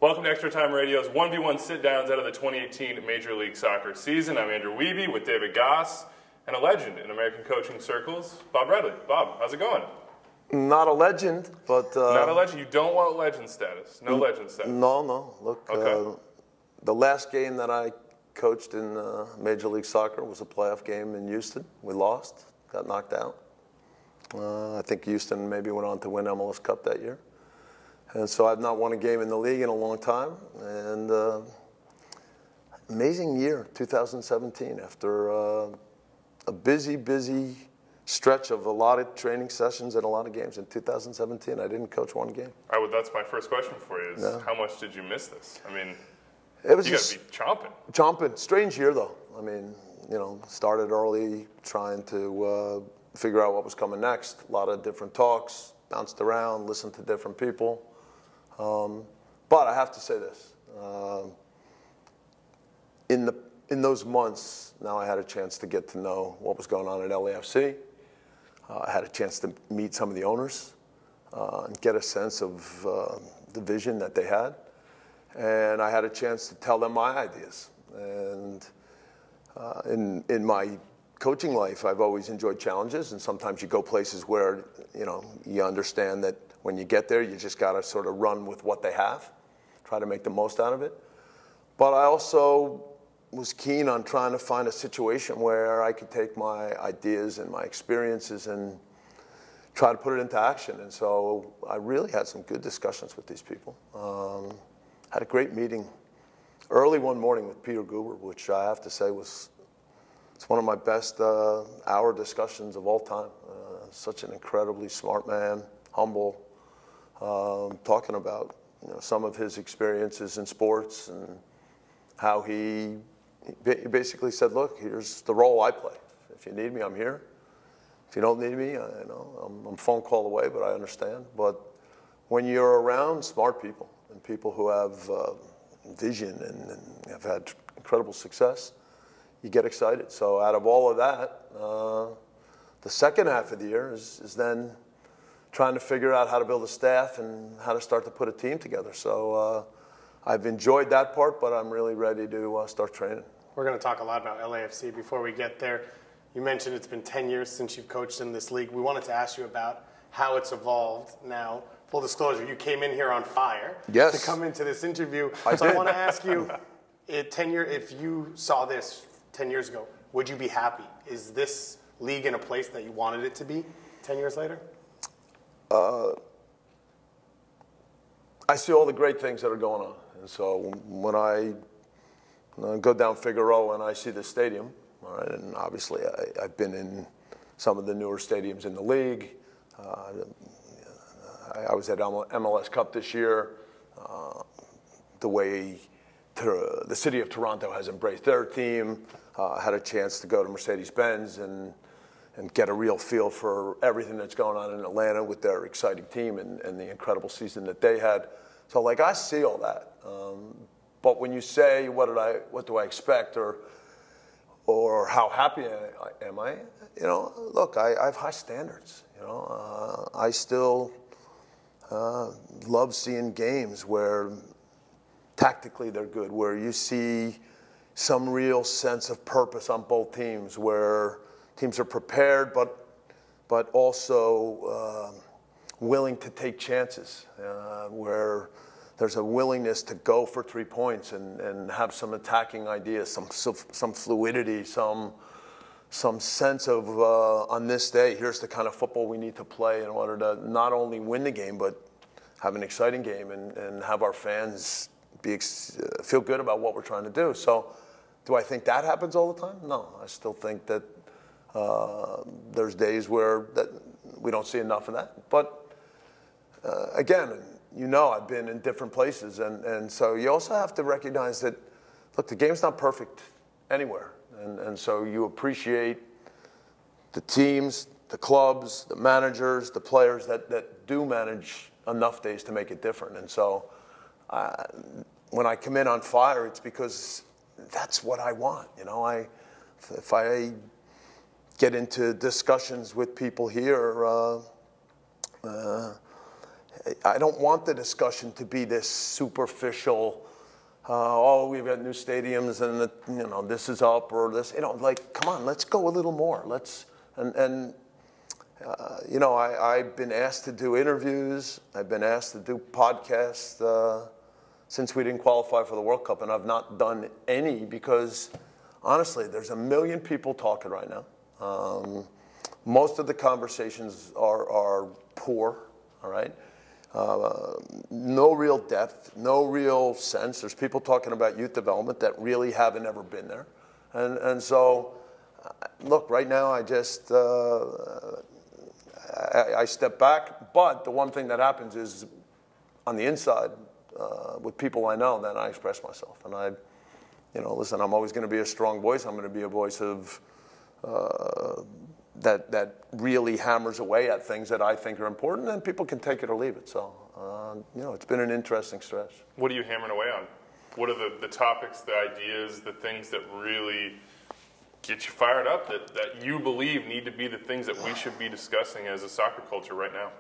Welcome to ExtraTime Radio's 1v1 sit-downs out of the 2018 Major League Soccer season. I'm Andrew Wiebe with David Goss and a legend in American coaching circles, Bob Bradley. Bob, how's it going? Not a legend, but... Not a legend? You don't want legend status? No legend status? No. Look, okay. The last game that I coached in Major League Soccer was a playoff game in Houston. We lost, got knocked out. I think Houston maybe went on to win MLS Cup that year. And so I've not won a game in the league in a long time. And amazing year, 2017. After a busy stretch of a lot of training sessions and a lot of games in 2017, I didn't coach one game. That's my first question for you is, how much did you miss this? I mean, it was you got to be chomping. Chomping. Strange year, though. I mean, started early trying to figure out what was coming next. A lot of different talks, bounced around, listened to different people. But I have to say this. In those months, now I had a chance to get to know what was going on at LAFC. I had a chance to meet some of the owners and get a sense of the vision that they had. And I had a chance to tell them my ideas. And in my coaching life, I've always enjoyed challenges, and sometimes you go places where you understand that when you get there, you just got to sort of run with what they have, try to make the most out of it. But I also was keen on trying to find a situation where I could take my ideas and my experiences and try to put it into action. And so I really had some good discussions with these people. Had a great meeting early one morning with Peter Guber, which I have to say it's one of my best hour discussions of all time. Such an incredibly smart man, humble, talking about some of his experiences in sports and how he basically said, look, here's the role I play. If you need me, I'm here. If you don't need me, I'm a phone call away, but I understand. But when you're around smart people and people who have vision and have had incredible success, you get excited. So out of all of that, the second half of the year is then trying to figure out how to build a staff and how to start to put a team together. So I've enjoyed that part, but I'm really ready to start training. We're going to talk a lot about LAFC before we get there. You mentioned it's been 10 years since you've coached in this league. We wanted to ask you about how it's evolved now. Full disclosure, you came in here on fire to come into this interview. I want to ask you, if you saw this 10 years ago, would you be happy? Is this league in a place that you wanted it to be 10 years later? I see all the great things that are going on. And so when I go down Figueroa and I see the stadium, all right, and obviously I've been in some of the newer stadiums in the league. I was at MLS Cup this year. The way the city of Toronto has embraced their team. Had a chance to go to Mercedes-Benz and get a real feel for everything that's going on in Atlanta with their exciting team and the incredible season that they had. So, I see all that. But when you say, what do I expect or how happy am I? Look, I have high standards. I still love seeing games where tactically they're good, where you see some real sense of purpose on both teams, where teams are prepared but also willing to take chances, where there's a willingness to go for 3 points and have some attacking ideas, some fluidity, some sense of on this day, here's the kind of football we need to play in order to not only win the game but have an exciting game and have our fans feel good about what we're trying to do. So do I think that happens all the time? No. I still think that there's days where we don't see enough of that. But again, I've been in different places. And so you also have to recognize that, look, the game's not perfect anywhere. And so you appreciate the teams, the clubs, the managers, the players that do manage enough days to make it different. And so when I come in on fire, it's because that's what I want. If I get into discussions with people here, I don't want the discussion to be this superficial, oh, we've got new stadiums and this is up or this, like, come on, let's go a little more. I've been asked to do interviews. I've been asked to do podcasts since we didn't qualify for the World Cup, and I've not done any because, honestly, there's a million people talking right now. Most of the conversations are poor, all right? No real depth, no real sense. There's people talking about youth development that really haven't ever been there. And so, look, right now I just, I step back, but the one thing that happens is on the inside, with people I know, then I express myself. And listen, I'm always going to be a strong voice. I'm going to be a voice of that really hammers away at things that I think are important, and people can take it or leave it. So, it's been an interesting stretch. What are you hammering away on? What are the topics, the ideas, the things that really get you fired up, that you believe need to be the things that we should be discussing as a soccer culture right now?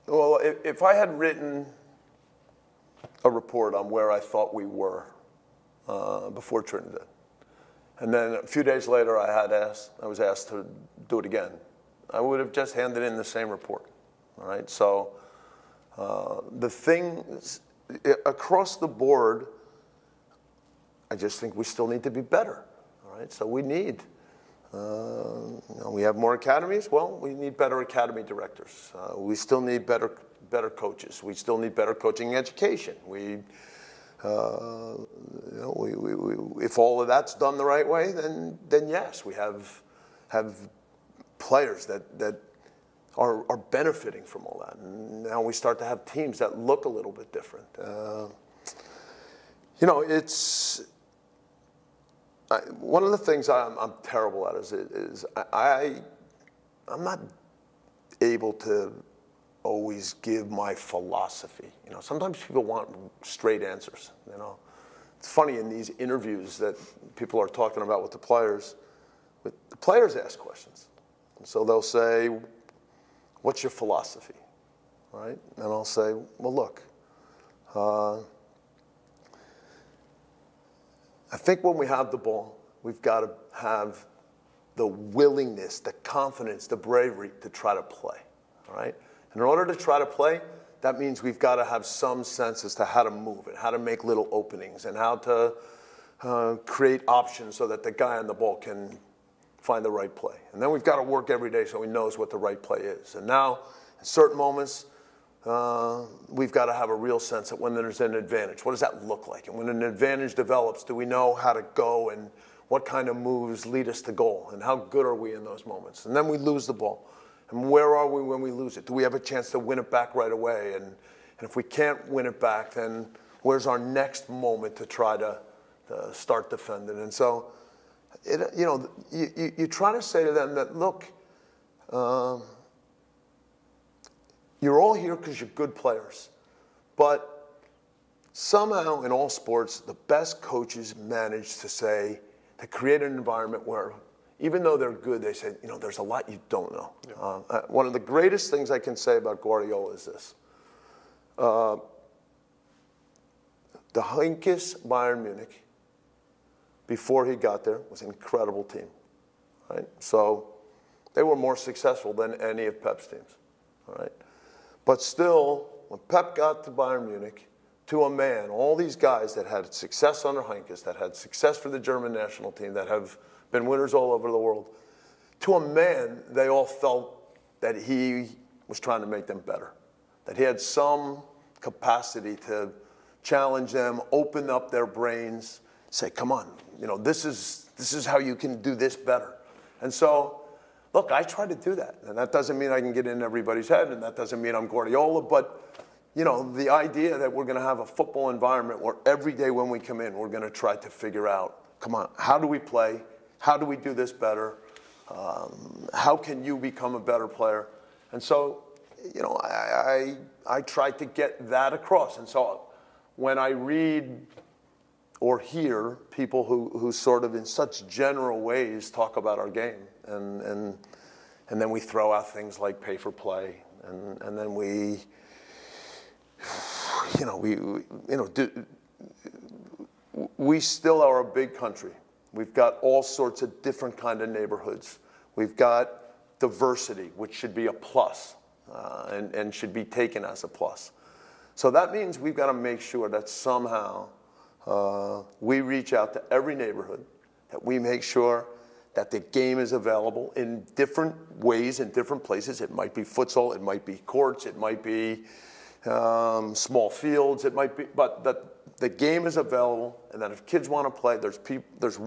Well, if I had written a report on where I thought we were before Trinidad, and then a few days later I was asked to do it again, I would have just handed in the same report. All right, so the things across the board, I just think we still need to be better. All right, so we need. We have more academies. Well, we need better academy directors. We still need better coaches. We still need better coaching education. If all of that's done the right way, then yes, we have players that are benefiting from all that. And now we start to have teams that look a little bit different. It's. One of the things I'm terrible at is I'm not able to always give my philosophy. Sometimes people want straight answers. It's funny in these interviews that people are talking about with the players ask questions. And so they'll say, "What's your philosophy?" Right? And I'll say, "Well, look. I think when we have the ball, we've got to have the willingness, the confidence, the bravery to try to play, all right? And in order to try to play, that means we've got to have some sense as to how to move it, how to make little openings, and how to create options so that the guy on the ball can find the right play. And then we've got to work every day so he knows what the right play is. And now, in certain moments, we've got to have a real sense that when there's an advantage, what does that look like? And when an advantage develops, do we know how to go and what kind of moves lead us to goal? And how good are we in those moments? And then we lose the ball. And where are we when we lose it? Do we have a chance to win it back right away? And if we can't win it back, then where's our next moment to try to start defending? And so, you try to say to them that, look, you're all here because you're good players. But somehow in all sports, the best coaches manage to create an environment where even though they're good, they say, there's a lot you don't know. Yeah. One of the greatest things I can say about Guardiola is this. The Heynckes Bayern Munich, before he got there, was an incredible team. Right? So they were more successful than any of Pep's teams. All right? But still, when Pep got to Bayern Munich, to a man, all these guys that had success under Heynckes, that had success for the German national team, that have been winners all over the world, to a man, they all felt that he was trying to make them better, that he had some capacity to challenge them, open up their brains, say, come on, this is how you can do this better. And so, look, I try to do that, and that doesn't mean I can get in everybody's head, and that doesn't mean I'm Guardiola, but, the idea that we're going to have a football environment where every day when we come in, we're going to try to figure out, come on, how do we play? How do we do this better? How can you become a better player? And so, I try to get that across. And so when I read or hear people who sort of in such general ways talk about our game, and then we throw out things like pay for play, and then we still are a big country. We've got all sorts of different kind of neighborhoods. We've got diversity, which should be a plus, and should be taken as a plus. So that means we've got to make sure that somehow we reach out to every neighborhood, that we make sure that the game is available in different ways, in different places. It might be futsal, it might be courts, it might be small fields, it might be, but that the game is available, and that if kids want to play, there's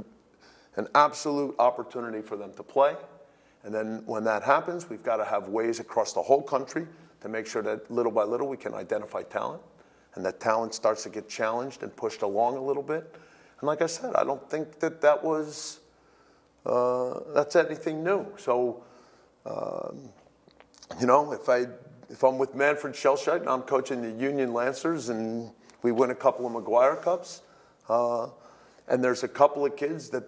an absolute opportunity for them to play. And then when that happens, we've got to have ways across the whole country to make sure that little by little we can identify talent, and that talent starts to get challenged and pushed along a little bit. And like I said, I don't think that that's anything new. So, if I'm with Manfred Schellscheit and I'm coaching the Union Lancers and we win a couple of McGuire Cups, and there's a couple of kids that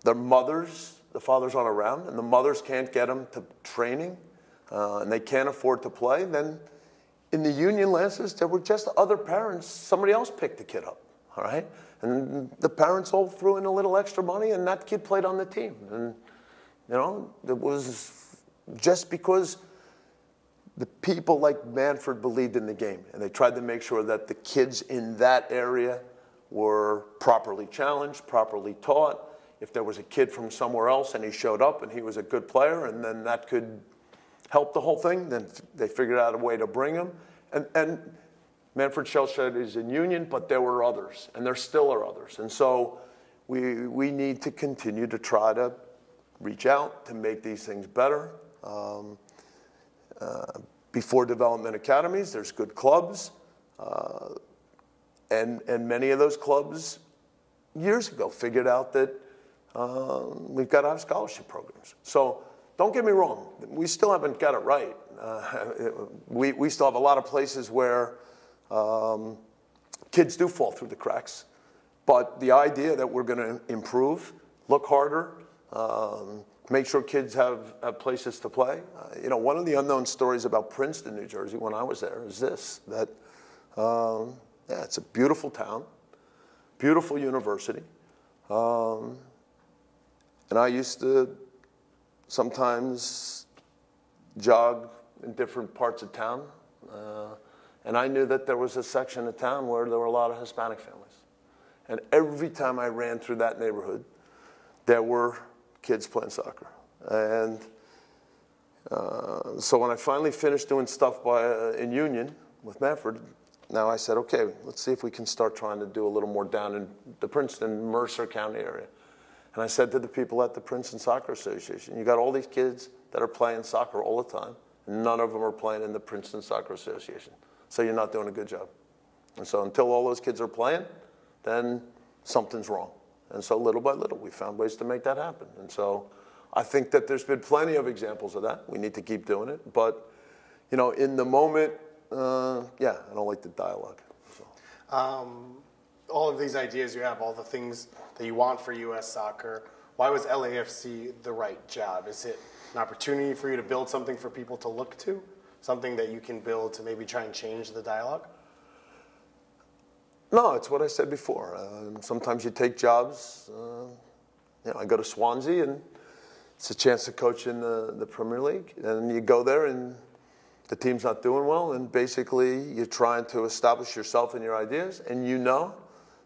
their mothers, the fathers aren't around, and the mothers can't get them to training, and they can't afford to play, then in the Union Lancers, there were just other parents. Somebody else picked the kid up, all right? And the parents all threw in a little extra money, and that kid played on the team. And, it was just because the people like Manfred believed in the game, and they tried to make sure that the kids in that area were properly challenged, properly taught. If there was a kid from somewhere else and he showed up and he was a good player, and then that could help the whole thing, then they figured out a way to bring him. And Manfred Schellscheit is in Union, but there were others, and there still are others. And so we need to continue to try to reach out to make these things better. Before development academies, there's good clubs, and many of those clubs years ago figured out that we've got to have scholarship programs. So don't get me wrong, we still haven't got it right. We still have a lot of places where kids do fall through the cracks, but the idea that we're going to improve, look harder, make sure kids have places to play. One of the unknown stories about Princeton, New Jersey, when I was there, is this, that it's a beautiful town, beautiful university, and I used to sometimes jog in different parts of town, and I knew that there was a section of town where there were a lot of Hispanic families. And every time I ran through that neighborhood, there were kids playing soccer. And so when I finally finished doing stuff in Union with Manfred, now I said, okay, let's see if we can start trying to do a little more down in the Princeton, Mercer County area. And I said to the people at the Princeton Soccer Association, you got all these kids that are playing soccer all the time, and none of them are playing in the Princeton Soccer Association. So you're not doing a good job. And so until all those kids are playing, then something's wrong. And so little by little, we found ways to make that happen. And so I think that there's been plenty of examples of that. We need to keep doing it. But, in the moment, I don't like the dialogue. So. All of these ideas you have, all the things that you want for U.S. soccer, why was LAFC the right job? Is it an opportunity for you to build something for people to look to? Something that you can build to maybe try and change the dialogue? No, it's what I said before. Sometimes you take jobs. I go to Swansea, and it's a chance to coach in the Premier League. And you go there, and the team's not doing well, and basically you're trying to establish yourself and your ideas, and you know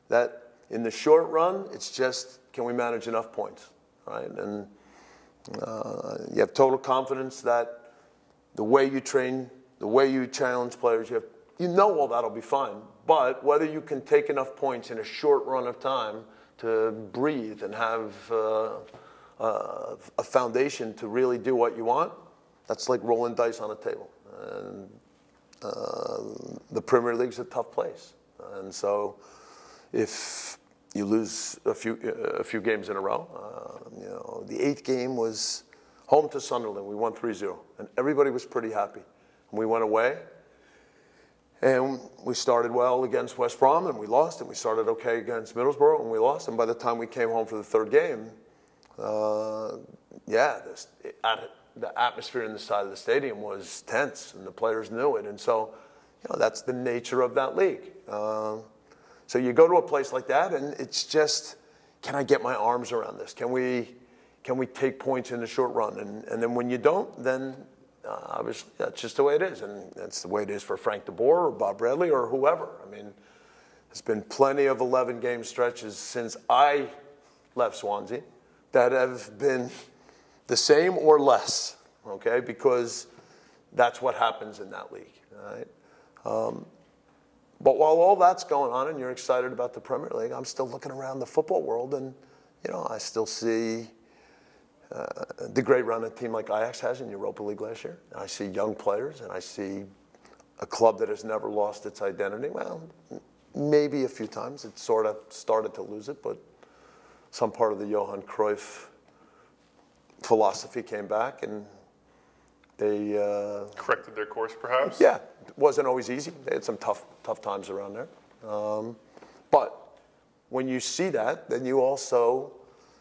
that in the short run, it's just, can we manage enough points, right? And you have total confidence that the way you train, the way you challenge players, you know all that'll be fine. But whether you can take enough points in a short run of time to breathe and have a foundation to really do what you want, that's like rolling dice on a table. And the Premier League's a tough place. And so if you lose a few games in a row, the 8th game was home to Sunderland. We won 3-0, and everybody was pretty happy. And we went away, and we started well against West Brom, and we lost, and we started okay against Middlesbrough, and we lost. And by the time we came home for the 3rd game, the atmosphere inside of the stadium was tense, and the players knew it. And so, that's the nature of that league. So you go to a place like that, and it's just, can I get my arms around this? Can we take points in the short run? And then when you don't, then obviously that's just the way it is. And that's the way it is for Frank de Boer or Bob Bradley or whoever. I mean, there's been plenty of 11-game stretches since I left Swansea that have been the same or less, okay, because that's what happens in that league, all right? But while all that's going on and you're excited about the Premier League, I'm still looking around the football world, and, I still see the great run a team like Ajax has in Europa League last year. I see young players, and I see a club that has never lost its identity. Well, maybe a few times it sort of started to lose it, but some part of the Johan Cruyff philosophy came back, and they corrected their course, perhaps. Yeah, it wasn't always easy. They had some tough times around there. But when you see that, then you also,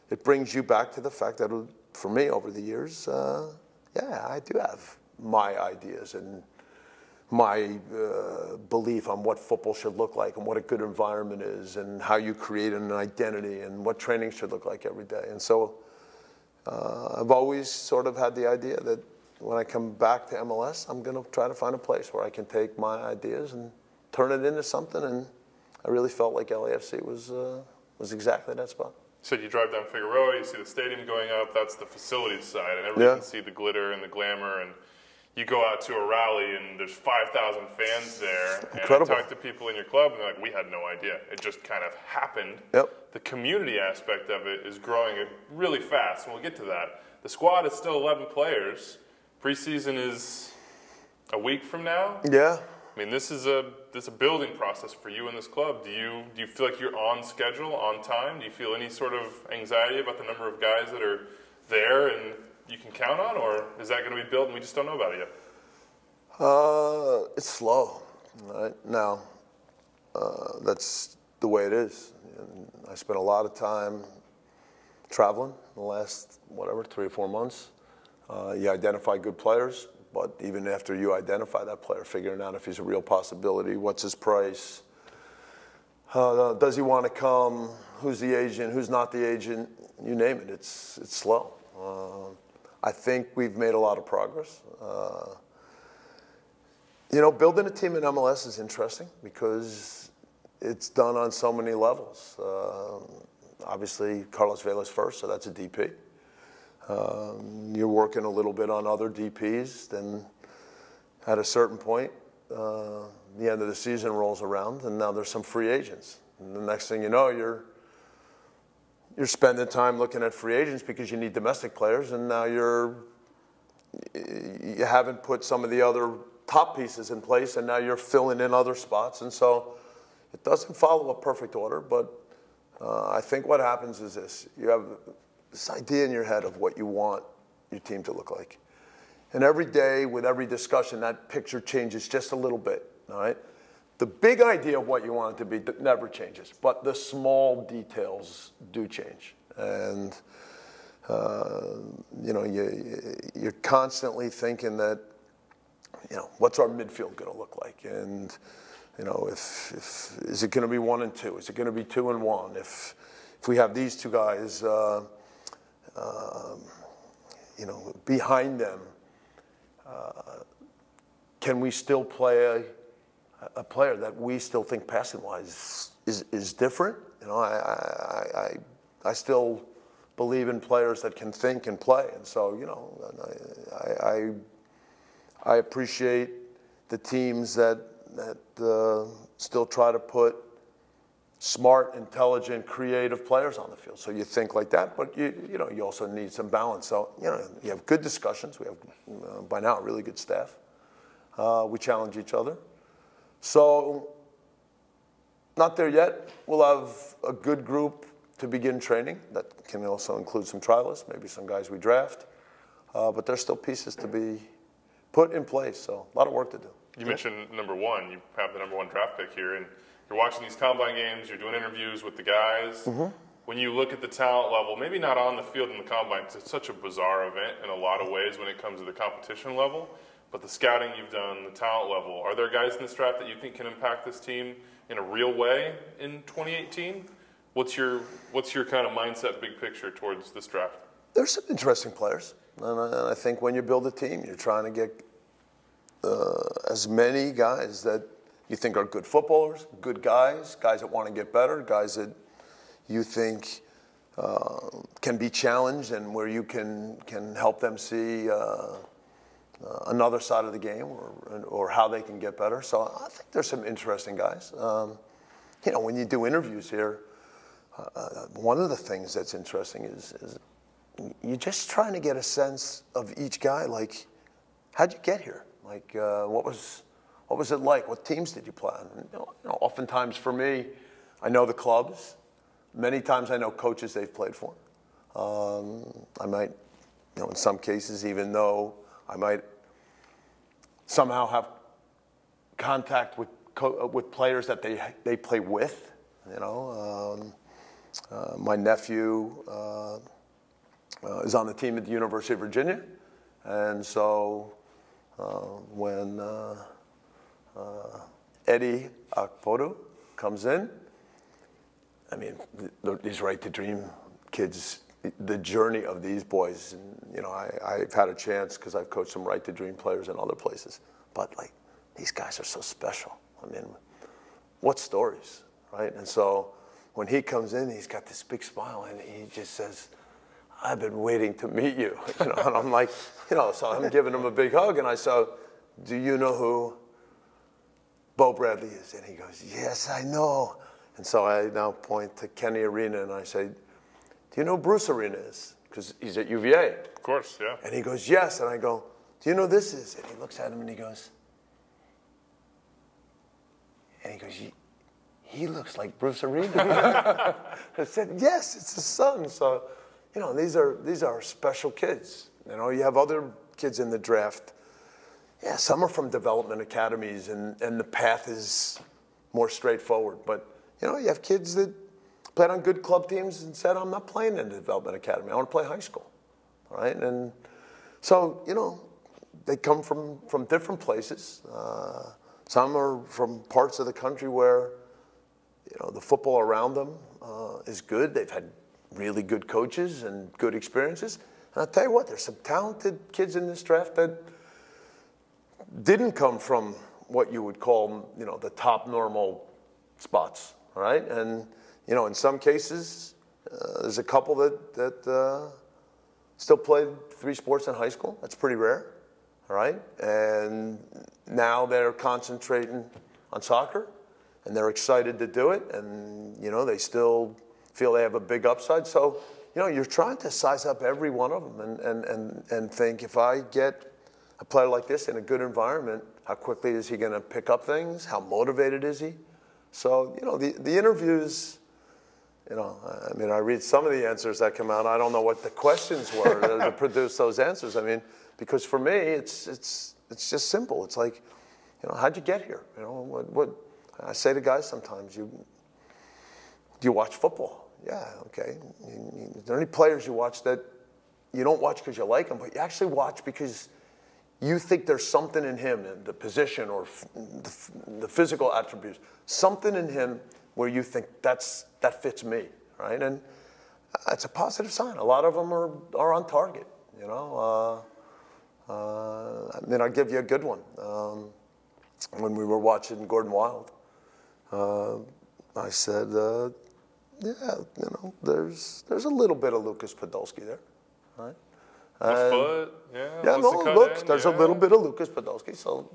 it brings you back to the fact that for me over the years, I do have my ideas and my belief on what football should look like and what a good environment is and how you create an identity and what training should look like every day. And so I've always sort of had the idea that when I come back to MLS, I'm going to try to find a place where I can take my ideas and turn it into something. And I really felt like LAFC was exactly that spot. So you drive down Figueroa, you see the stadium going up, that's the facilities side, and everybody can see the glitter and the glamour, and you go out to a rally and there's 5,000 fans there. Incredible. And I talk to people in your club and they're like, we had no idea. It just kind of happened. Yep. The community aspect of it is growing really fast, and we'll get to that. The squad is still 11 players. Preseason is a week from now. Yeah. I mean, this is a building process for you and this club. Do you feel like you're on schedule, on time? Do you feel any sort of anxiety about the number of guys that are there and you can count on, or is that going to be built and we just don't know about it yet? It's slow. Right now, that's the way it is. And I spent a lot of time traveling the last 3 or 4 months. You identify good players, but even after you identify that player, figuring out if he's a real possibility, what's his price, does he want to come, who's the agent, who's not the agent, you name it. It's slow. I think we've made a lot of progress. Building a team in MLS is interesting because it's done on so many levels. Obviously, Carlos Vela's first, so that's a DP. You're working a little bit on other DPs. Then at a certain point, the end of the season rolls around, and now there's some free agents. And the next thing you know, you're spending time looking at free agents because you need domestic players, and now you haven't put some of the other top pieces in place, and now you're filling in other spots. And so it doesn't follow a perfect order, but I think what happens is this. You have this idea in your head of what you want your team to look like. And every day, with every discussion, that picture changes just a little bit, all right? The big idea of what you want it to be never changes, but the small details do change. And, you're constantly thinking that, what's our midfield going to look like? And, if is it going to be 1 and 2? Is it going to be 2 and 1? If we have these two guys, behind them, can we still play a player that we still think passing-wise is different? I still believe in players that can think and play, and so I appreciate the teams that still try to put smart, intelligent, creative players on the field. So you think like that, but you also need some balance. So you have good discussions. We have by now a really good staff. We challenge each other. So not there yet. We'll have a good group to begin training. That can also include some trialists, maybe some guys we draft. But there's still pieces to be put in place. So a lot of work to do. You mentioned number one. You have the number 1 draft pick here, and you're watching these combine games. You're doing interviews with the guys. Mm-hmm. when you look at the talent level, maybe not on the field in the combine, because it's such a bizarre event in a lot of ways when it comes to the competition level, but the scouting you've done, the talent level, are there guys in this draft that you think can impact this team in a real way in 2018? What's your kind of mindset, big picture towards this draft? There's some interesting players, and I think when you build a team, you're trying to get as many guys that you think are good footballers, good guys that want to get better, guys that you think can be challenged and where you can help them see another side of the game or how they can get better. So I think there's some interesting guys. When you do interviews here, one of the things that's interesting is you're just trying to get a sense of each guy. Like, how'd you get here? Like, what was it like? What teams did you play on? And, oftentimes for me, I know the clubs. Many times I know coaches they've played for. I might, in some cases, even though I might somehow have contact with players that they play with. My nephew is on the team at the University of Virginia, and so when Eddie Akpodu comes in, I mean, these Right to Dream kids, the journey of these boys, and, I've had a chance because I've coached some Right to Dream players in other places, but like, these guys are so special. I mean, what stories, right? And so when he comes in, he's got this big smile and he just says, I've been waiting to meet you. And I'm like, so I'm giving him a big hug and I said, do you know who Bo Bradley is? And he goes, yes, I know. And so I now point to Kenny Arena and I say, do you know who Bruce Arena is? Because he's at UVA. Of course, yeah. And he goes, yes. And I go, do you know who this is? And he looks at him and he goes, he looks like Bruce Arena. I said, yes, it's his son. So, these are special kids. You have other kids in the draft. Yeah, some are from development academies and the path is more straightforward. But, you have kids that played on good club teams and said, I'm not playing in the development academy. I want to play high school. All right? And so, they come from different places. Some are from parts of the country where, the football around them is good. They've had really good coaches and good experiences. And I'll tell you what, there's some talented kids in this draft that didn't come from what you would call, the top normal spots, all right? And, in some cases, there's a couple that still played 3 sports in high school. That's pretty rare, all right? And now they're concentrating on soccer, and they're excited to do it, and, they still feel they have a big upside. So, you're trying to size up every one of them and think, if I get a player like this in a good environment, how quickly is he going to pick up things? How motivated is he? So, the interviews, I read some of the answers that come out. I don't know what the questions were to produce those answers. I mean, because for me, it's just simple. It's like, how'd you get here? What I say to guys sometimes, do you watch football? Yeah, okay. Is there any players you watch that you don't watch because you like them, but you actually watch because you think there's something in him, in the position or the physical attributes, something in him where you think that fits me, right? And it's a positive sign. A lot of them are on target, I'll give you a good one. When we were watching Gordon Wilde, I said, there's a little bit of Lucas Podolski there, right? Foot, yeah. There's a little bit of Lucas Podolski. So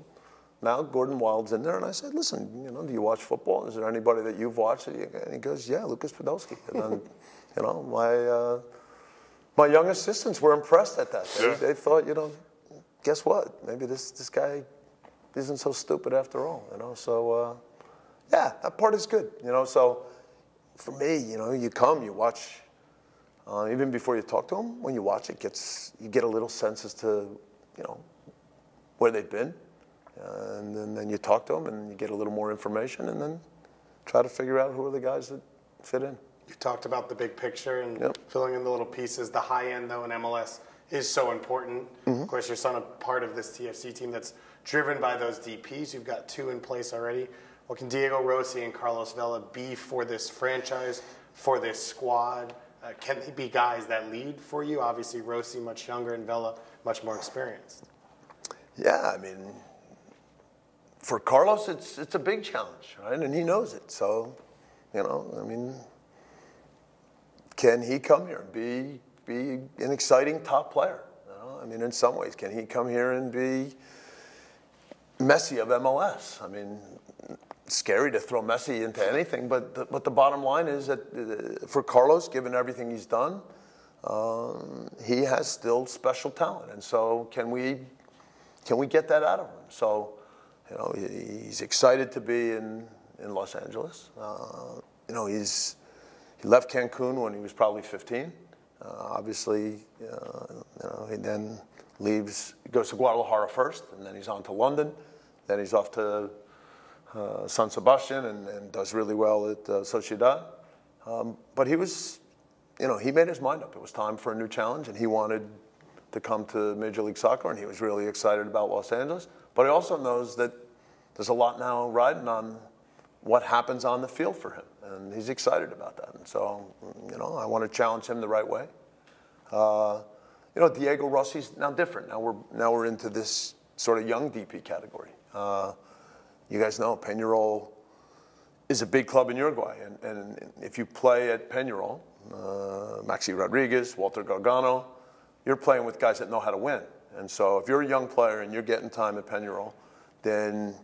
now Gordon Wilde's in there, and I said, listen, do you watch football? Is there anybody that you've watched? And he goes, yeah, Lucas Podolski. And then, my young assistants were impressed at that. They thought, guess what? Maybe this guy isn't so stupid after all, So, yeah, that part is good, So for me, you come, you watch. Even before you talk to them, when you watch it, you get a little sense as to, where they've been. And then you talk to them and you get a little more information and then try to figure out who are the guys that fit in. You talked about the big picture and filling in the little pieces. The high end, though, in MLS is so important. Of course, your son a part of this TFC team that's driven by those DPs. You've got 2 in place already. What can Diego Rossi and Carlos Vela be for this franchise, for this squad? Can they be guys that lead for you? Obviously, Rossi much younger and Vela much more experienced. Yeah, I mean, for Carlos, it's a big challenge, right? And he knows it. So, I mean, can he come here and be an exciting top player? I mean, in some ways, can he come here and be Messi of MLS? I mean, it's scary to throw Messi into anything, but the bottom line is that for Carlos, given everything he's done, he has still special talent, and so can we get that out of him? So, he's excited to be in Los Angeles. He left Cancun when he was probably 15. Obviously, he then leaves, goes to Guadalajara first, and then he's on to London. Then he's off to San Sebastian and does really well at Sociedad. But he was, he made his mind up. It was time for a new challenge, and he wanted to come to Major League Soccer, and he was really excited about Los Angeles. But he also knows that there's a lot now riding on what happens on the field for him, and he's excited about that. And so, I want to challenge him the right way. Diego Rossi's now different. Now we're into this sort of young DP category. You guys know Peñarol is a big club in Uruguay, and if you play at Peñarol, Maxi Rodriguez, Walter Gargano, you're playing with guys that know how to win. And so if you're a young player and you're getting time at Peñarol, then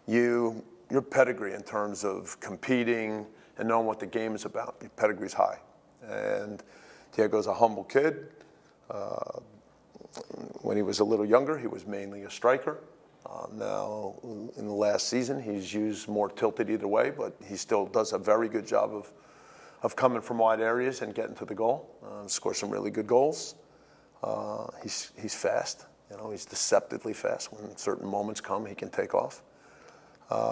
your pedigree in terms of competing and knowing what the game is about, your pedigree's high. And Diego's a humble kid. When he was a little younger, he was mainly a striker. Now, in the last season, he's used more tilted either way, but he still does a very good job of coming from wide areas and getting to the goal. Scores some really good goals. He's fast. He's deceptively fast. When certain moments come, he can take off.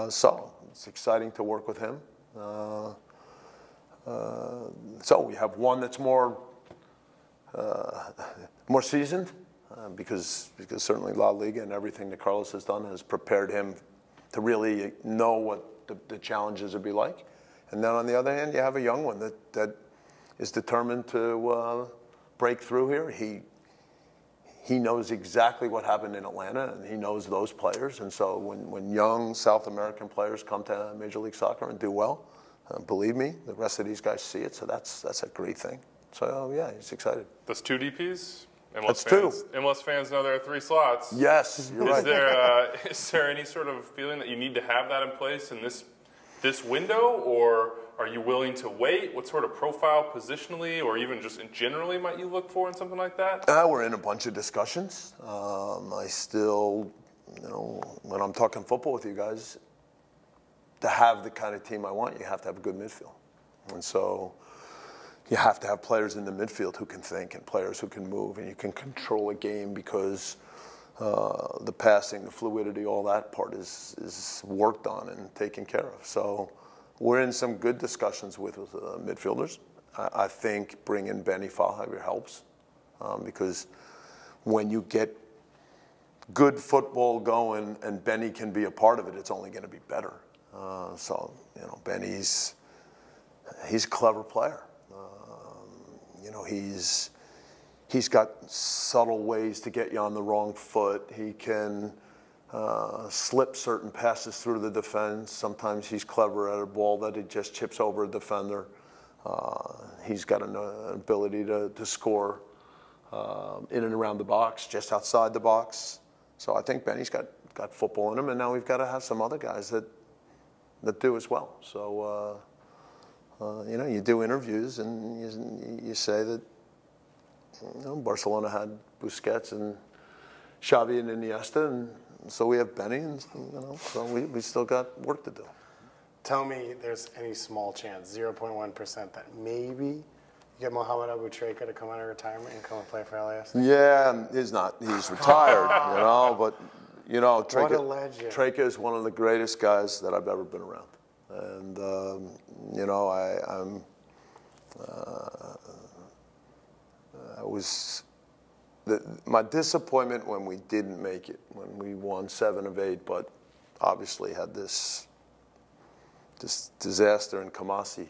So it's exciting to work with him. So we have one that's more seasoned, because certainly La Liga and everything that Carlos has done has prepared him to really know what the challenges would be like. And then on the other hand, you have a young one that is determined to break through here. He knows exactly what happened in Atlanta, and he knows those players. And so when young South American players come to Major League Soccer and do well, believe me, the rest of these guys see it. So that's a great thing. So yeah, he's excited. That's 2 DPs. That's 2. MLS fans know there are 3 slots. Yes, you're right. Is there any sort of feeling that you need to have that in place in this window, or are you willing to wait? What sort of profile positionally or even just generally might you look for in something like that? We're in a bunch of discussions. I still, when I'm talking football with you guys, to have the kind of team I want, you have to have a good midfield. And so you have to have players in the midfield who can think and players who can move, and you can control a game because the passing, the fluidity, all that part is worked on and taken care of. So we're in some good discussions with midfielders. I think bringing Benny Fallhaber helps because when you get good football going and Benny can be a part of it, it's only going to be better. Benny's a clever player. He's got subtle ways to get you on the wrong foot. He can slip certain passes through the defense. Sometimes he's clever at a ball that he just chips over a defender. He's got an ability to score in and around the box, just outside the box. So I think Benny's got football in him, and now we've got to have some other guys that do as well. So you do interviews and you say that Barcelona had Busquets and Xavi and Iniesta, and so we have Benny, and so we still got work to do. Tell me there's any small chance, 0.1%, that maybe you get Mohamed Abu Treka to come out of retirement and come and play for LAFC? Yeah, he's retired, but Treka, what a legend. Treka is one of the greatest guys that I've ever been around. And, My disappointment when we didn't make it, when we won 7 of 8, but obviously had this disaster in Kumasi.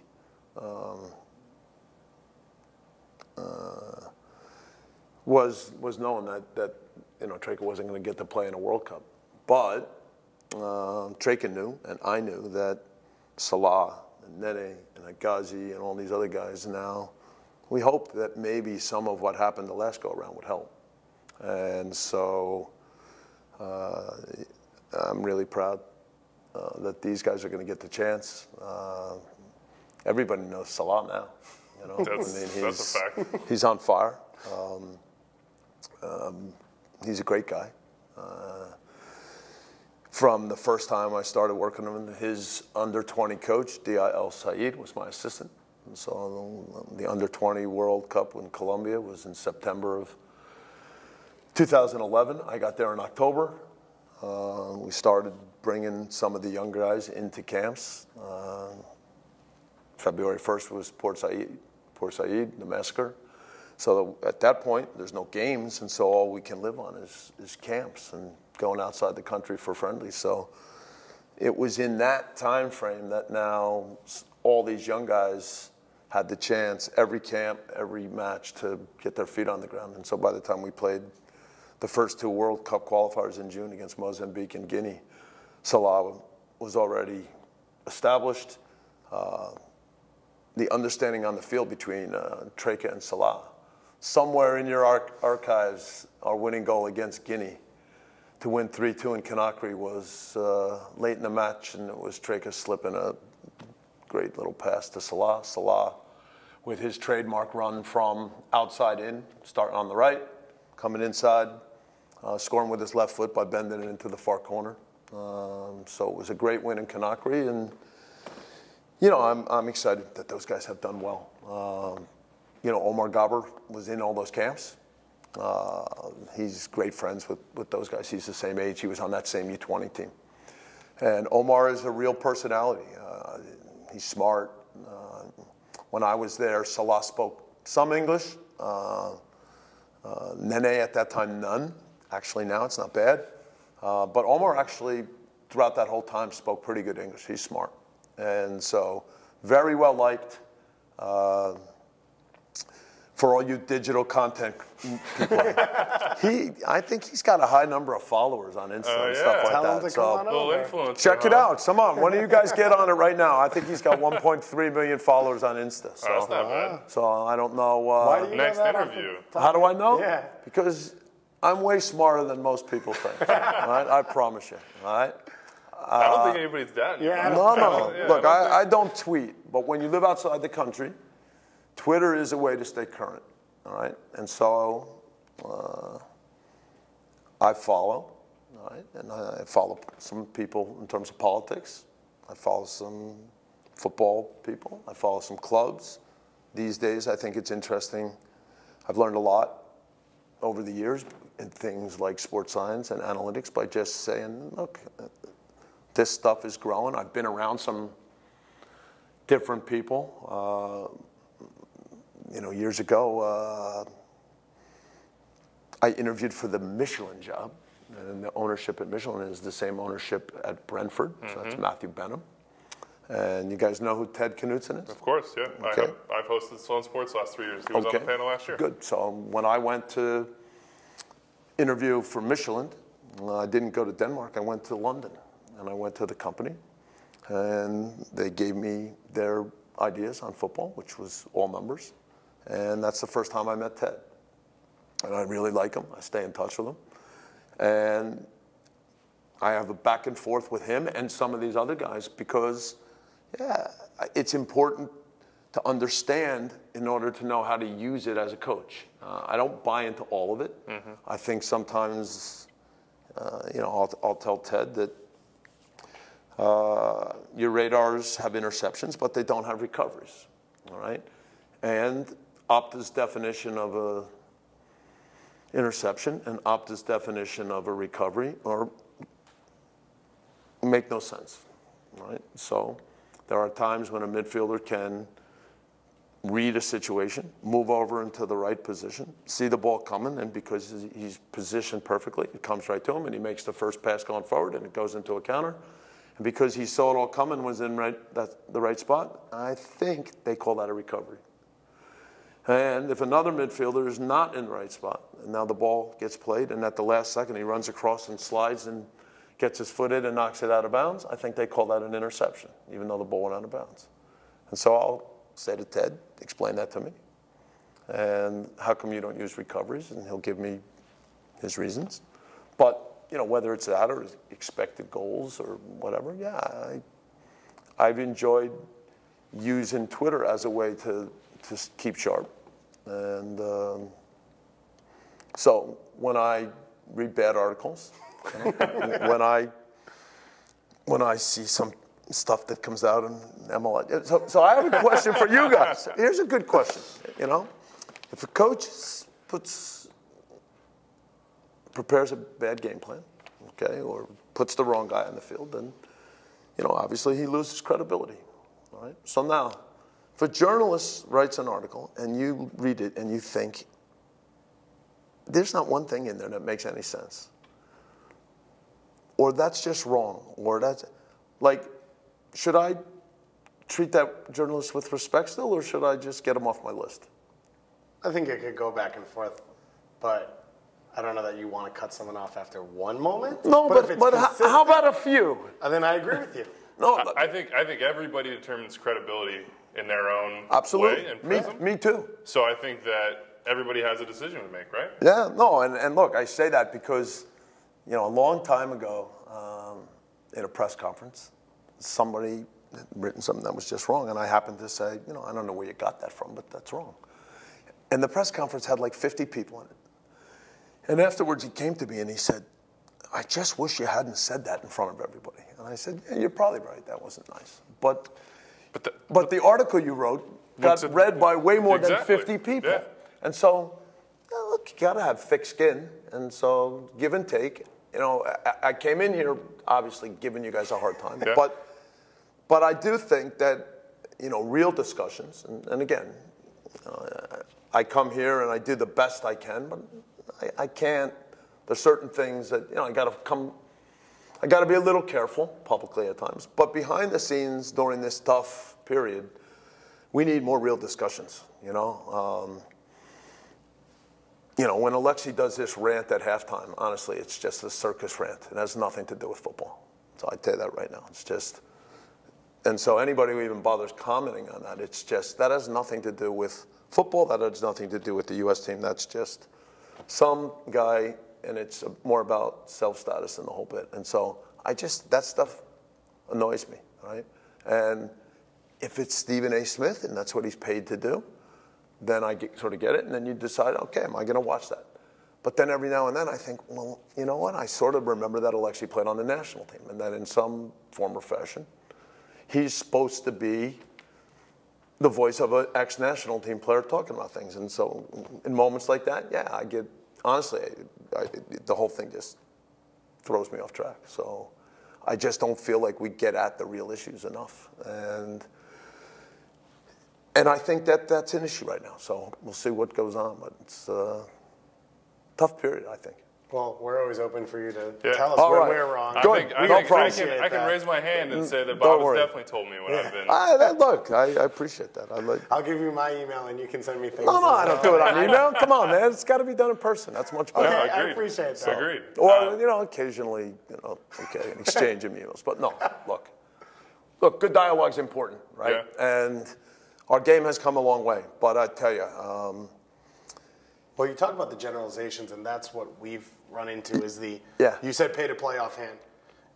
Was knowing that Treka wasn't going to get to play in a World Cup, but Treka knew, and I knew that Salah and Nene and Agazi and all these other guys now. We hoped that maybe some of what happened the last go around would help, and so I'm really proud that these guys are going to get the chance. Everybody knows Salah now. That's a fact. He's on fire. He's a great guy. From the first time I started working with him, his under-20 coach, D.I.L. Saeed, was my assistant. And so the under-20 World Cup in Colombia was in September of 2011. I got there in October. We started bringing some of the young guys into camps. February 1st was Port Said, the massacre. So at that point, there's no games, and so all we can live on is camps and going outside the country for friendlies. So it was in that time frame that now all these young guys had the chance, every camp, every match, to get their feet on the ground. And so by the time we played the first 2 World Cup qualifiers in June against Mozambique and Guinea, Salah was already established. The understanding on the field between Treka and Salah. Somewhere in your archives, our winning goal against Guinea to win 3-2 in Conakry was late in the match, and it was Treka slipping a great little pass to Salah. Salah, with his trademark run from outside in, starting on the right, coming inside, scoring with his left foot by bending it into the far corner. So it was a great win in Conakry, and I'm excited that those guys have done well. Omar Gabr was in all those camps. He's great friends with those guys. He's the same age. He was on that same U20 team. And Omar is a real personality. He's smart. When I was there, Salah spoke some English. Nene at that time, none. Actually, now it's not bad. But Omar actually, throughout that whole time, spoke pretty good English. He's smart. And so, very well liked. For all you digital content people, I think he's got a high number of followers on Insta and stuff like that. So check it out. Come on, one of you guys get on it right now. I think he's got 1.3 million followers on Insta. So, that's not bad. So I don't know. Why do you next interview. How do I know? Yeah. Because I'm way smarter than most people think. All right? I promise you. All right. I don't think anybody's that. Yeah, No. Look, I don't tweet, but when you live outside the country, Twitter is a way to stay current, all right? And so I follow, all right? And I follow some people in terms of politics. I follow some football people. I follow some clubs. These days, I think it's interesting. I've learned a lot over the years in things like sports science and analytics by just saying, look, this stuff is growing. I've been around some different people. Years ago, I interviewed for the Michelin job, and the ownership at Michelin is the same ownership at Brentford, so that's Matthew Benham. And you guys know who Ted Knutson is? Of course, yeah. Okay. I've hosted Sloan Sports the last 3 years. He was on the panel last year. Good. So when I went to interview for Michelin, I didn't go to Denmark. I went to London, and I went to the company, and they gave me their ideas on football, which was all numbers. And that's the first time I met Ted. And I really like him. I stay in touch with him. And I have a back and forth with him and some of these other guys because, it's important to understand in order to know how to use it as a coach. I don't buy into all of it. I think sometimes, I'll tell Ted that your radars have interceptions, but they don't have recoveries, all right? And Opta's definition of a interception and Opta's definition of a recovery make no sense, right? So there are times when a midfielder can read a situation, move over into the right position, see the ball coming, and because he's positioned perfectly, it comes right to him, and he makes the first pass going forward, and it goes into a counter. And because he saw it all coming, was in the right spot, I think they call that a recovery. And if another midfielder is not in the right spot, and now the ball gets played, and at the last second he runs across and slides and gets his foot in and knocks it out of bounds, I think they call that an interception, even though the ball went out of bounds. And so I'll say to Ted, explain that to me. And how come you don't use recoveries? And he'll give me his reasons. But, whether it's that or expected goals or whatever, I've enjoyed using Twitter as a way to keep sharp. And so when I read bad articles, when I see some stuff that comes out in MLS. So I have a question for you guys. Here's a good question. If a coach prepares a bad game plan, okay, or puts the wrong guy on the field, then, obviously he loses credibility. All right. So now, if a journalist writes an article and you read it and you think, there's not one thing in there that makes any sense, or that's just wrong, or that's should I treat that journalist with respect still, or should I just get him off my list? I think it could go back and forth, but I don't know that you want to cut someone off after one moment. No, but how about a few? And then I agree with you. No, I think everybody determines credibility in their own way and prism. Me too. So I think that everybody has a decision to make, right? Yeah, no, and look, I say that because, a long time ago, in a press conference, somebody had written something that was just wrong, and I happened to say, I don't know where you got that from, but that's wrong. And the press conference had 50 people in it. And afterwards he came to me and he said, I just wish you hadn't said that in front of everybody. And I said, yeah, you're probably right, that wasn't nice. But the article you wrote got read by way more than 50 people. Yeah. And so, look, you got to have thick skin. And so give and take. I came in here obviously giving you guys a hard time. Yeah. But I do think that, real discussions, and again, I come here and I do the best I can, but I can't. There's certain things that, I got to be a little careful publicly at times. But behind the scenes during this tough period, we need more real discussions, when Alexi does this rant at halftime, honestly, it's just a circus rant. It has nothing to do with football. So I tell you that right now. It's just, and so anybody who even bothers commenting on that, it's just, that has nothing to do with football. That has nothing to do with the U.S. team. That's just some guy, and it's more about self-status and the whole bit. And so that stuff annoys me, right? And if it's Stephen A. Smith and that's what he's paid to do, then I sort of get it, and then you decide, okay, am I going to watch that? But then every now and then I think, well, you know what? I sort of remember that Alexi played on the national team, and that in some form or fashion, he's supposed to be the voice of an ex-national team player talking about things. And so in moments like that, yeah, I get, honestly, the whole thing just throws me off track. So I just don't feel like we get at the real issues enough. And I think that's an issue right now. So we'll see what goes on. But it's a tough period, I think. Well, we're always open for you to tell us when we're wrong. I can raise my hand and say that Bob has definitely told me when I've been. Look, I appreciate that. I'll give you my email and you can send me things. No, I don't do it on email. Come on, man. It's got to be done in person. That's much better. Okay, I appreciate that. Agreed. Or, occasionally, an exchange of emails. But no, look, good dialogue's important, right? Yeah. And our game has come a long way. But I tell you, well, you talk about the generalizations, and that's what we've run into is you said pay to play offhand.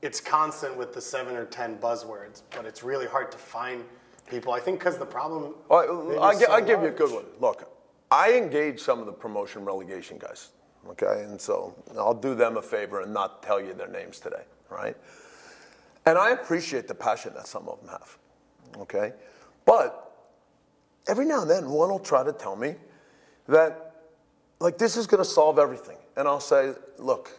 It's constant with the 7 or 10 buzzwords, but it's really hard to find people. I think because the problem I'll give you a good one. Look, I engage some of the promotion relegation guys, okay? And so I'll do them a favor and not tell you their names today, right? And I appreciate the passion that some of them have, okay? But every now and then, one will try to tell me that, this is going to solve everything. And I'll say, look,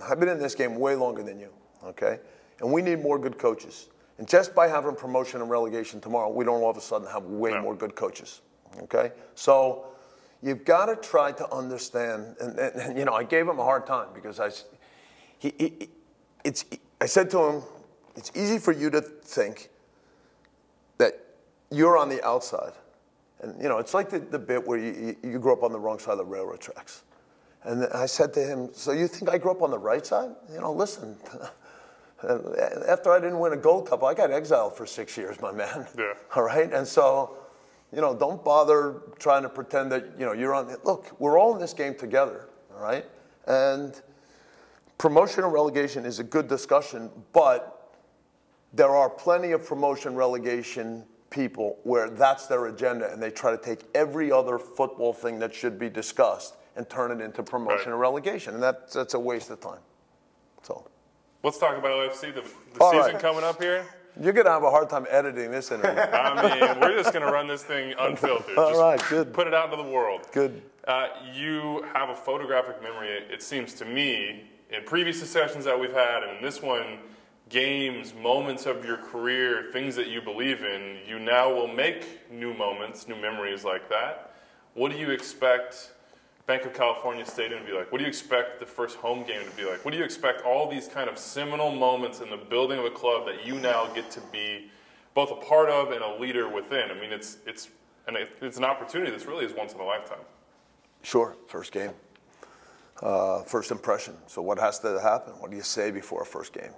I've been in this game way longer than you, okay? And we need more good coaches. And just by having promotion and relegation tomorrow, we don't all of a sudden have way more good coaches, Okay? So you've got to try to understand, and you know, I gave him a hard time because I said to him, it's easy for you to think that you're on the outside. And, you know, it's like the bit where you grew up on the wrong side of the railroad tracks. And I said to him, so you think I grew up on the right side? You know, listen, after I didn't win a Gold Cup, I got exiled for 6 years, my man. Yeah. All right? And so, you know, don't bother trying to pretend that, you know, you're on. Look, we're all in this game together, all right? And promotion and relegation is a good discussion, but there are plenty of promotion relegation people where that's their agenda and they try to take every other football thing that should be discussed and turn it into promotion and relegation. And that's a waste of time. So let's talk about LAFC, the season coming up here. You're going to have a hard time editing this interview. I mean, we're just going to run this thing unfiltered. All just right, good. Put it out into the world. Good. You have a photographic memory, it seems to me, in previous sessions that we've had, and in this one, games, moments of your career, things that you believe in, you now will make new moments, new memories like that. What do you expect Bank of California Stadium to be like? What do you expect the first home game to be like? What do you expect all these kind of seminal moments in the building of a club that you now get to be both a part of and a leader within? I mean, it's an opportunity that's really is once in a lifetime. Sure, first game. First impression. So what has to happen? What do you say before a first game?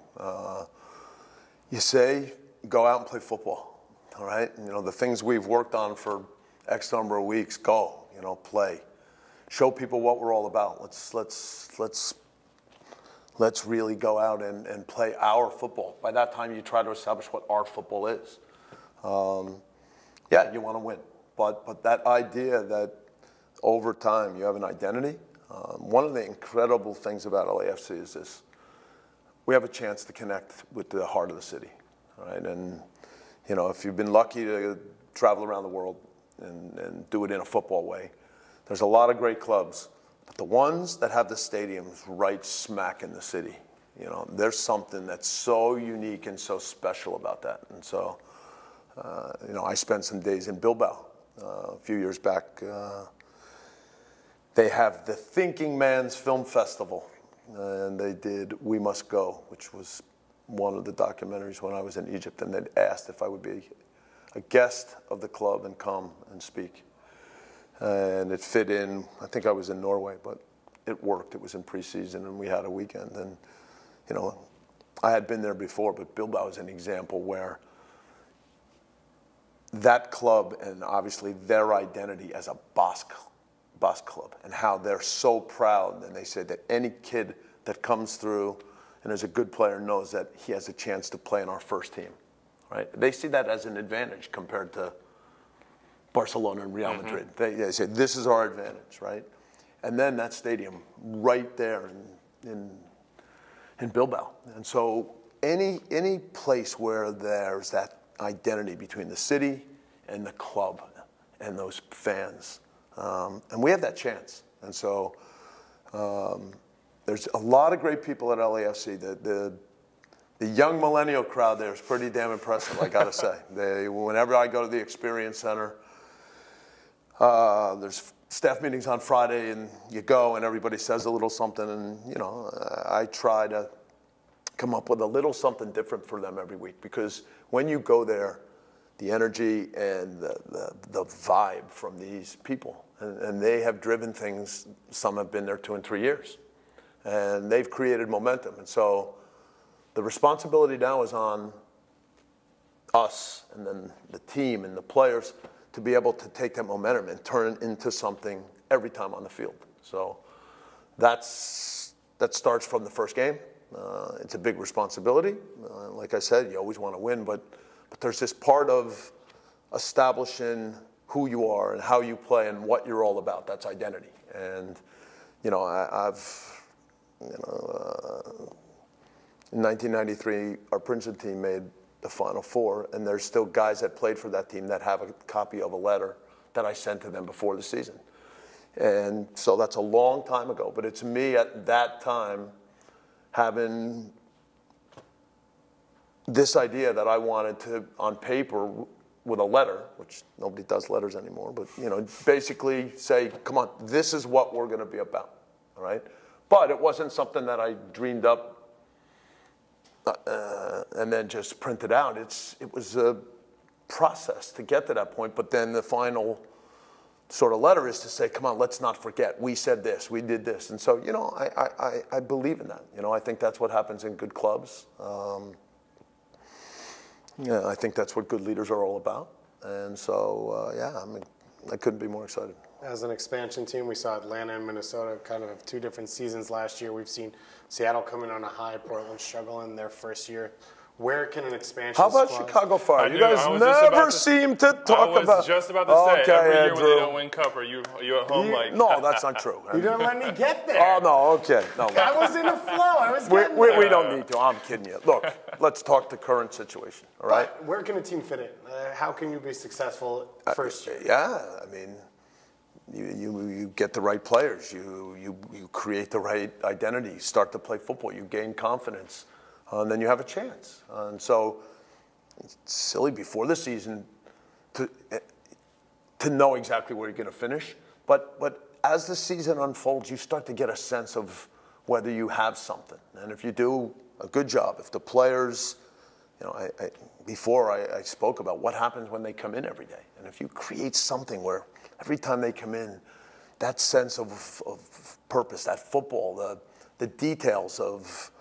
You say, go out and play football, all right? You know, the things we've worked on for X number of weeks, go, you know, play. Show people what we're all about. Let's really go out and play our football. By that time, you try to establish what our football is. Yeah, you want to win. But that idea that over time you have an identity, one of the incredible things about LAFC is this. We have a chance to connect with the heart of the city, right? And, you know, if you've been lucky to travel around the world and do it in a football way, there's a lot of great clubs. But the ones that have the stadiums right smack in the city, you know, there's something that's so unique and so special about that. And so, you know, I spent some days in Bilbao a few years back. They have the Thinking Man's Film Festival, and they did We Must Go, which was one of the documentaries when I was in Egypt, and they'd asked if I would be a guest of the club and come and speak. And it fit in, I think I was in Norway, but it worked. It was in preseason, and we had a weekend. And, you know, I had been there before, but Bilbao is an example where that club and obviously their identity as a Basque club and how they're so proud. And they say that any kid that comes through and is a good player knows that he has a chance to play in our first team, right? They see that as an advantage compared to Barcelona and Real Madrid. They say, this is our advantage, right? And then that stadium right there in Bilbao. And so any place where there's that identity between the city and the club and those fans, and we have that chance. And so there's a lot of great people at LAFC. The young millennial crowd there is pretty damn impressive, I got to say. Whenever I go to the Experience Center, there's staff meetings on Friday, and you go, and everybody says a little something, and, you know, I try to come up with a little something different for them every week, because when you go there, the energy and the vibe from these people, and they have driven things, some have been there 2 and 3 years, and they've created momentum. And so the responsibility now is on us and then the team and the players to be able to take that momentum and turn it into something every time on the field. So that starts from the first game. It's a big responsibility. Like I said, you always want to win, but there's this part of establishing who you are and how you play and what you're all about. That's identity. And, you know, in 1993, our Princeton team made the Final Four, and there's still guys that played for that team that have a copy of a letter that I sent to them before the season. And so that's a long time ago, but it's me at that time having this idea that I wanted to, on paper, with a letter, which nobody does letters anymore, but, basically say, come on, this is what we're going to be about, all right? But it wasn't something that I dreamed up and then just printed out. It was a process to get to that point, but then the final sort of letter is to say, come on, let's not forget. We said this, we did this. And so, I believe in that. I think that's what happens in good clubs. I think that's what good leaders are all about. And so, I couldn't be more excited. As an expansion team, we saw Atlanta and Minnesota kind of have two different seasons last year. We've seen Seattle come in on a high, Portland struggle in their first year. Where can an expansion How about squad... Chicago Fire? You guys never seem to talk about... I was just about to say, every year when they don't win Cup, are you at home like... No, that's not true. You didn't let me get there. Oh, no, okay. No. I was in a flow. I was getting there. We don't need to. I'm kidding you. Look, let's talk the current situation, all right? But where can a team fit in? How can you be successful first year? You get the right players. You create the right identity. You start to play football. You gain confidence. And then you have a chance. And so it's silly before the season to know exactly where you're going to finish. But as the season unfolds, you start to get a sense of whether you have something. And if you do a good job, if the players, before I spoke about what happens when they come in every day. And if you create something where every time they come in, that sense of purpose, that football, the details of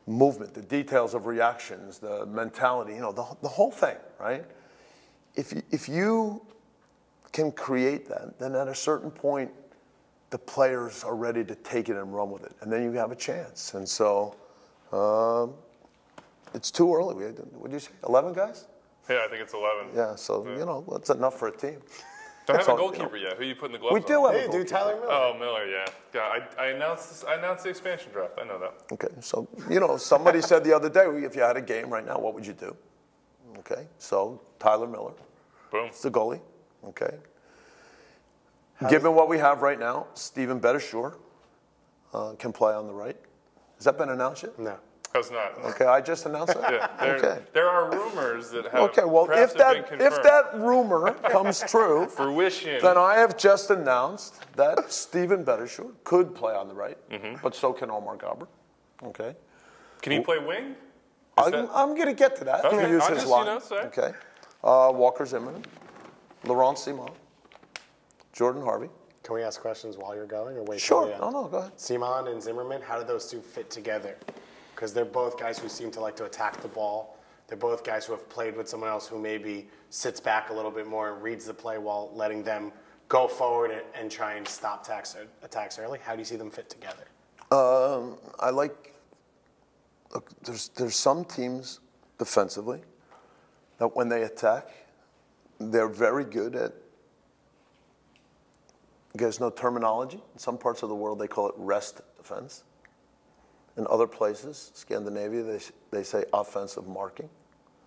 movement, the details of reactions, the mentality, the whole thing, right? If you can create that, then at a certain point, the players are ready to take it and run with it, and then you have a chance. And so, it's too early. What did you say? 11 guys? Yeah, I think it's 11. Yeah, so that's enough for a team. Don't have a goalkeeper yet. Who are you putting the gloves on? We do have a goalkeeper. Tyler Miller. Oh, Miller, yeah. I announced the expansion draft. I know that. Okay, so, somebody said the other day, if you had a game right now, what would you do? Okay, so Tyler Miller. Boom. It's the goalie. Okay. Given what we have right now, Stephen Bettishaw can play on the right. Has that been announced yet? No. Has not. Okay, I just announced that? Yeah, there are rumors that have if that rumor comes true, fruition, then I have just announced that Stephen Bettishaw could play on the right, but so can Omar Gabber. Okay. Can he play wing? I'm going to get to that. Okay. Use his line. Okay. Walker Zimmerman, Laurent Simon, Jordan Harvey. Can we ask questions while you're going, or wait? Sure. No, go ahead. Simon and Zimmerman, how do those two fit together? Because they're both guys who seem to like to attack the ball. They're both guys who have played with someone else who maybe sits back a little bit more and reads the play while letting them go forward and try and stop attacks early. How do you see them fit together? There's some teams defensively that when they attack, they're very good at, there's no terminology. In some parts of the world, they call it rest defense. In other places, Scandinavia, they say offensive marking.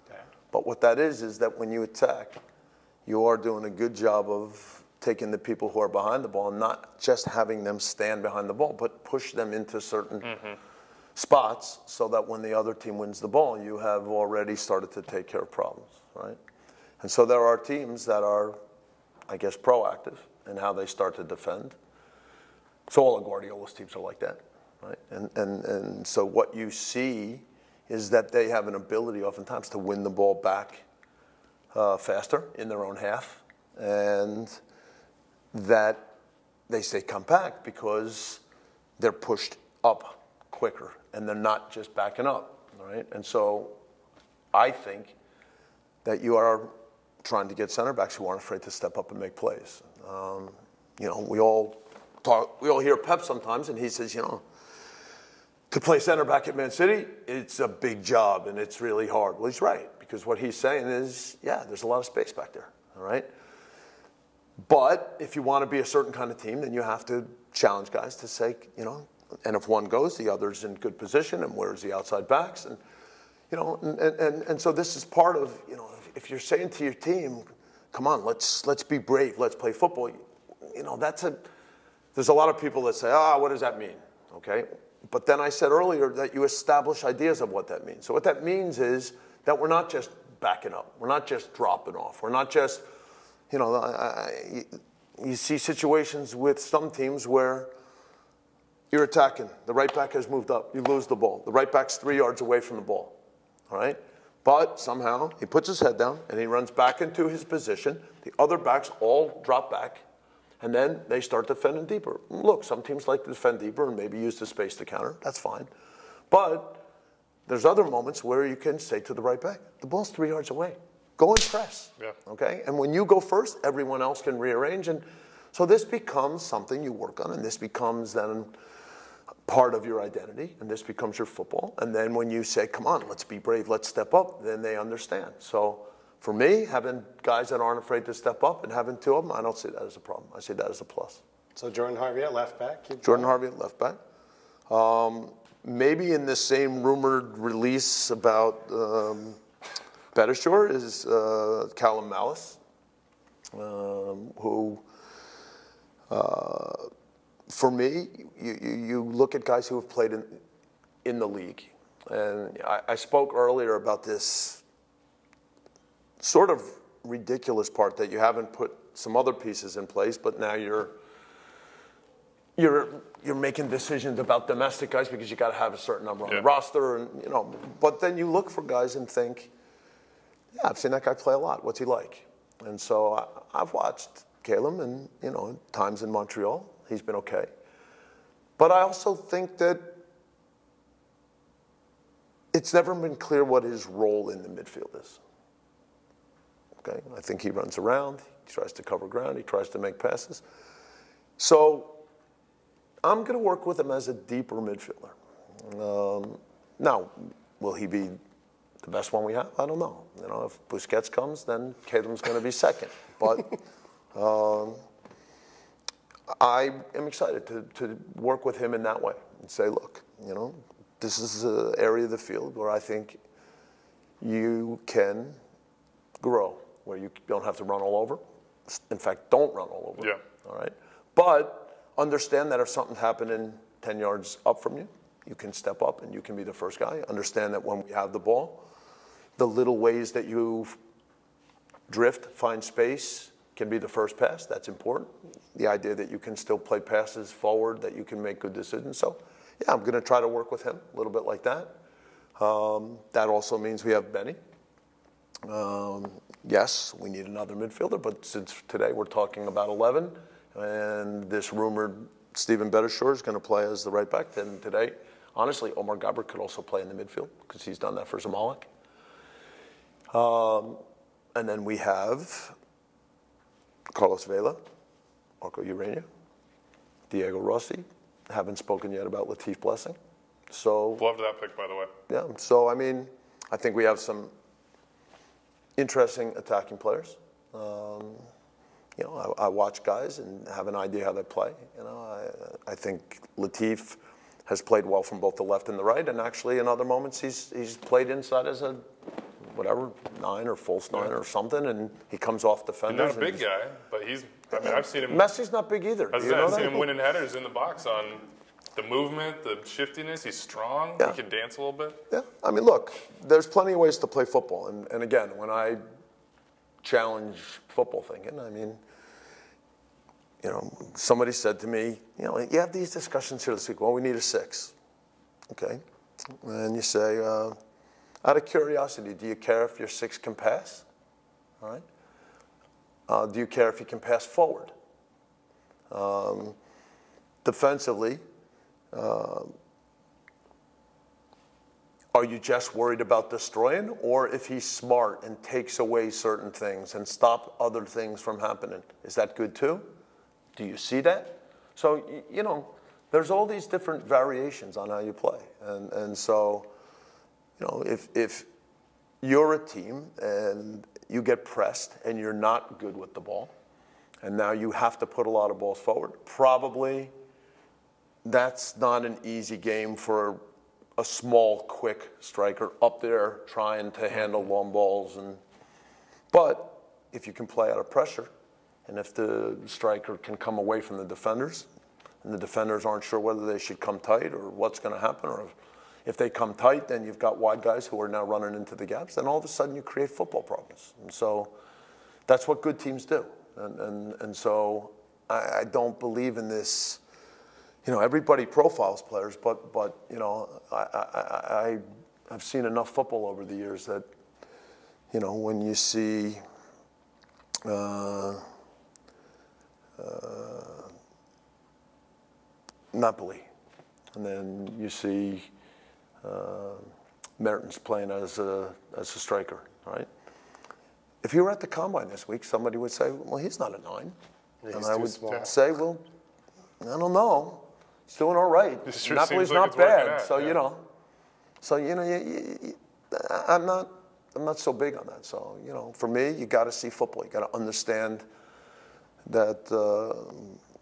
Okay. But what that is that when you attack, you are doing a good job of taking the people who are behind the ball and not just having them stand behind the ball, but push them into certain spots so that when the other team wins the ball, you have already started to take care of problems, right? And so there are teams that are, I guess, proactive in how they start to defend. So all of Guardiola's teams are like that. Right? And so what you see is that they have an ability oftentimes to win the ball back faster in their own half, and that they stay compact because they're pushed up quicker and they're not just backing up. Right? And so I think that you are trying to get center backs who aren't afraid to step up and make plays. We all hear Pep sometimes, and he says, to play center back at Man City, it's a big job and it's really hard. Well, he's right, because what he's saying is, there's a lot of space back there, all right? But if you want to be a certain kind of team, then you have to challenge guys to say, and if one goes, the other's in good position, and where's the outside backs? And, and so this is part of, if you're saying to your team, come on, let's be brave, let's play football, there's a lot of people that say, what does that mean, okay? But then I said earlier that you establish ideas of what that means. So what that means is that we're not just backing up. We're not just dropping off. We're not just, you know, you see situations with some teams where you're attacking. The right back has moved up. You lose the ball. The right back's 3 yards away from the ball. All right? But somehow he puts his head down and he runs back into his position. The other backs all drop back. And then they start defending deeper. Look, some teams like to defend deeper and maybe use the space to counter. That's fine. But there's other moments where you can say to the right back, the ball's 3 yards away. Go and press. Yeah. Okay? And when you go first, everyone else can rearrange. And so this becomes something you work on, and this becomes then part of your identity, and this becomes your football. And then when you say, come on, let's be brave, let's step up, then they understand. So for me, having guys that aren't afraid to step up and having two of them, I don't see that as a problem. I see that as a plus. So Jordan Harvey at left back? Jordan Harvey at left back. Maybe in the same rumored release about Bedishore is Callum Malice, who, for me, you look at guys who have played in the league. And I spoke earlier about this sort of ridiculous part that you haven't put some other pieces in place, but now you're making decisions about domestic guys because you got to have a certain number on the roster, and you know. But then you look for guys and think, yeah, I've seen that guy play a lot. What's he like? And so I've watched Caleb, and you know, times in Montreal, he's been okay. But I also think that it's never been clear what his role in the midfield is. Okay, I think he runs around, he tries to cover ground, he tries to make passes. So I'm going to work with him as a deeper midfielder. Now, will he be the best one we have? I don't know. You know, if Busquets comes, then Caleb's going to be second. But I am excited to work with him in that way and say, look, you know, this is an area of the field where I think you can grow, where you don't have to run all over. In fact, don't run all over. Yeah. All right? But understand that if something's happening 10 yards up from you, you can step up and you can be the first guy. Understand that when we have the ball, the little ways that you drift, find space, can be the first pass. That's important. The idea that you can still play passes forward, that you can make good decisions. So, yeah, I'm going to try to work with him a little bit like that. That also means we have Benny. Yes, we need another midfielder, but since today we're talking about 11, and this rumored Steven Bedishore is going to play as the right back, then today, honestly, Omar Gabr could also play in the midfield because he's done that for Zamalek. And then we have Carlos Vela, Marco Urania, Diego Rossi. Haven't spoken yet about Latif Blessing. So loved that pick, by the way. Yeah. So I mean, I think we have some interesting attacking players. You know, I watch guys and have an idea how they play. You know, I think Latif has played well from both the left and the right, and actually in other moments he's played inside as a whatever, 9 or false 9 or something, and he comes off defenders. He's not a big guy, but he's, I mean, I've seen him. Messi's not big either. I've seen him winning headers in the box on the movement, the shiftiness. He's strong. Yeah. He can dance a little bit. Yeah. I mean, look, there's plenty of ways to play football. And again, when I challenge football thinking, I mean, you know, somebody said to me, you know, you have these discussions here this week. Well, we need a 6. Okay. And you say, out of curiosity, do you care if your 6 can pass? All right. Do you care if he can pass forward? Defensively, are you just worried about destroying, or if he's smart and takes away certain things and stop other things from happening? Is that good too? Do you see that? So, you know, there's all these different variations on how you play. And so, you know, if you're a team and you get pressed and you're not good with the ball, and now you have to put a lot of balls forward, probably that's not an easy game for a small, quick striker up there trying to handle long balls. But if you can play out of pressure, and if the striker can come away from the defenders, and the defenders aren't sure whether they should come tight or what's going to happen, or If they come tight, then you've got wide guys who are now running into the gaps. Then all of a sudden you create football problems. And so that's what good teams do. And so I don't believe in this. Everybody profiles players, but I've seen enough football over the years that, when you see Napoli, and then you see Mertens playing as a striker, right? If you were at the combine this week, somebody would say, well, he's not a 9. And I would say, well, I don't know. He's doing all right. Sure Napoli's like not bad. Out, so, yeah. I'm not so big on that. So, for me, you got to see football. You got to understand that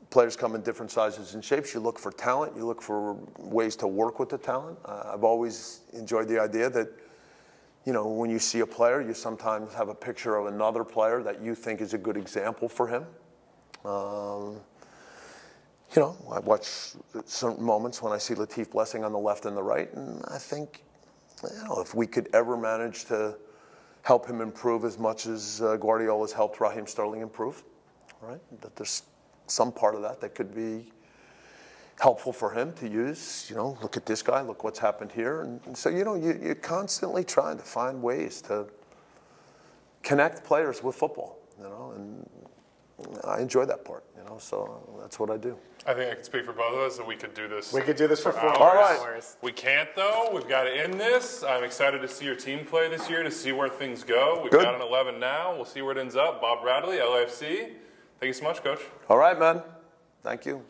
players come in different sizes and shapes. You look for talent. You look for ways to work with the talent. I've always enjoyed the idea that, when you see a player, you sometimes have a picture of another player that you think is a good example for him. I watch certain moments when I see Latif Blessing on the left and the right, and I think, if we could ever manage to help him improve as much as Guardiola's helped Raheem Sterling improve, right? That there's some part of that could be helpful for him to use. Look at this guy, look what's happened here. And so, you're constantly trying to find ways to connect players with football, and I enjoy that part, so that's what I do. I think I can speak for both of us that we could do this. We could do this for 4 hours. All right. hours. We can't, though. We've got to end this. I'm excited to see your team play this year, to see where things go. We've got an 11 now. We'll see where it ends up. Bob Bradley, LAFC. Thank you so much, Coach. All right, man. Thank you.